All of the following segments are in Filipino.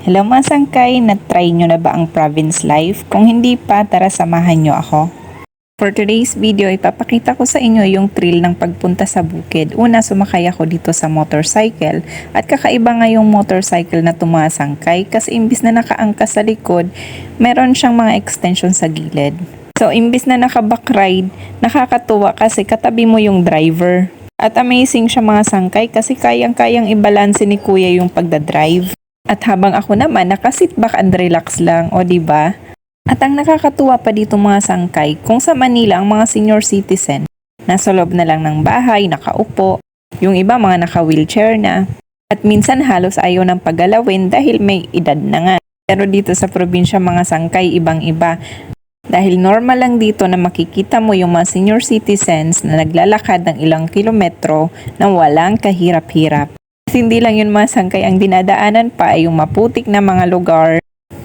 Hello mga sangkay, na-try nyo na ba ang province life? Kung hindi pa, tara samahan nyo ako. For today's video, ipapakita ko sa inyo yung thrill ng pagpunta sa bukid. Una, sumakay ako dito sa motorcycle at kakaiba nga yung motorcycle na tumasangkay kasi imbis na nakaangkas sa likod, meron siyang mga extension sa gilid. So, imbis na naka-backride, nakakatuwa kasi katabi mo yung driver. At amazing siya mga sangkay kasi kayang-kayang ibalanse ni kuya yung pagdadrive. At habang ako naman, naka-sit back and relax lang, o diba? At ang nakakatuwa pa dito mga sangkay, kung sa Manila ang mga senior citizen, nasa loob na lang ng bahay, nakaupo, yung iba mga naka-wheelchair na, at minsan halos ayaw ng paggalawin dahil may edad na nga. Pero dito sa probinsya mga sangkay, ibang-iba. Dahil normal lang dito na makikita mo yung mga senior citizens na naglalakad ng ilang kilometro na walang kahirap-hirap. Hindi lang yun mga sangkay, ang dinadaanan pa ay yung maputik na mga lugar.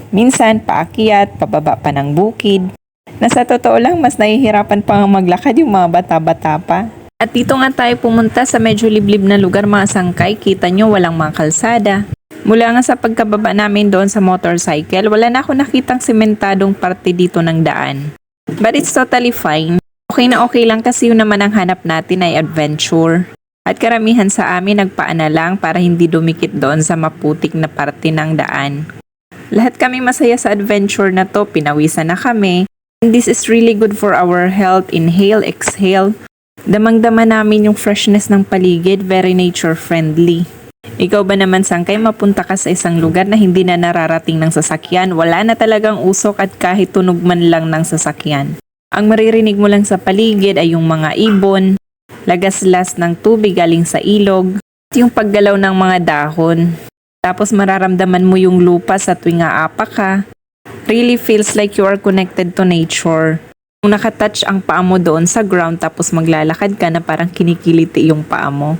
Minsan paakyat, pababa pa ng bukid. Na sa totoo lang, mas nahihirapan pa nga maglakad yung mga bata-bata pa. At dito nga tayo pumunta sa medyo liblib na lugar mga sangkay. Kita nyo walang mga kalsada. Mula nga sa pagkababa namin doon sa motorcycle, wala na ako nakitang sementadong parte dito ng daan. But it's totally fine. Okay na okay lang kasi yun naman ang hanap natin ay adventure. At karamihan sa amin nagpaana lang para hindi dumikit doon sa maputik na parte ng daan. Lahat kami masaya sa adventure na to, pinawisan na kami. And this is really good for our health. Inhale, exhale. Damang-dama namin yung freshness ng paligid, very nature friendly. Ikaw ba naman sangkay mapunta ka sa isang lugar na hindi na nararating ng sasakyan? Wala na talagang usok at kahit tunog man lang ng sasakyan. Ang maririnig mo lang sa paligid ay yung mga ibon, lagaslas ng tubig galing sa ilog, at yung paggalaw ng mga dahon. Tapos mararamdaman mo yung lupa sa tuwing aapak ka. Really feels like you are connected to nature. Kung nakatouch ang paa mo doon sa ground tapos maglalakad ka na parang kinikiliti yung paa mo.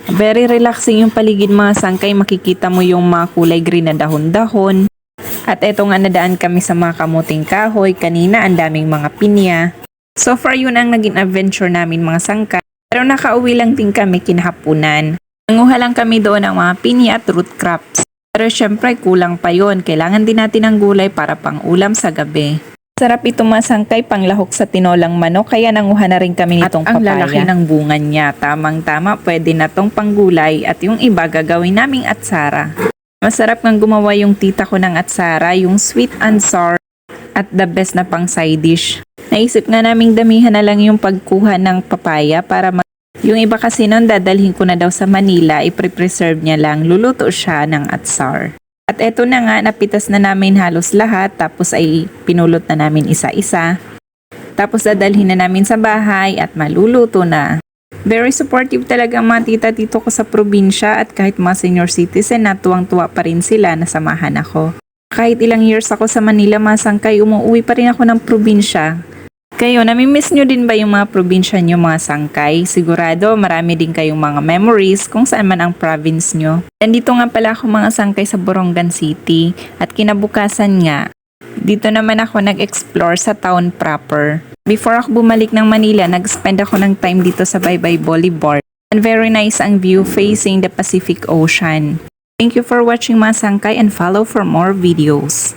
Very relaxing yung paligid mga sangkay, makikita mo yung mga kulay green na dahon-dahon. At eto nga nadaan kami sa mga kamuting kahoy, kanina ang daming mga pinya. So far yun ang naging adventure namin mga sangkay. Pero nakauwi lang din kami kinahapunan. Nanguha lang kami doon ng mga pinya at root crops. Pero syempre kulang pa yon, kailangan din natin ng gulay para pang ulam sa gabi. Sarap ito mga sangkay, panglahok sa tinolang manok, kaya nanguha na rin kami nitong papaya. At ang lalaki ng bunga niya, tamang-tama, pwede na tong panggulay at yung iba gagawin naming atsara. Masarap ngang gumawa yung tita ko ng atsara, yung sweet and sour at the best na pang side dish. Naisip nga naming damihan na lang yung pagkuha ng papaya para yung iba kasi nun dadalhin ko na daw sa Manila, i-preserve niya lang, luluto siya ng atsar. At eto na nga, napitas na namin halos lahat, tapos ay pinulot na namin isa-isa. Tapos dadalhin na namin sa bahay at maluluto na. Very supportive talaga ang mga tita-tito ko sa probinsya at kahit mga senior citizen na tuwang-tuwa pa rin sila na samahan ako. Kahit ilang years ako sa Manila mga sangkay, umuwi pa rin ako ng probinsya. Kayo, namimiss nyo din ba yung mga probinsya nyo mga sangkay? Sigurado marami din kayong mga memories kung saan man ang province nyo. Nandito nga pala ako mga sangkay sa Borongan City at kinabukasan nga, dito naman ako nag-explore sa town proper. Before ako bumalik ng Manila, nag-spend ako ng time dito sa Baybay Boulevard. And very nice ang view facing the Pacific Ocean. Thank you for watching mga sangkay and follow for more videos.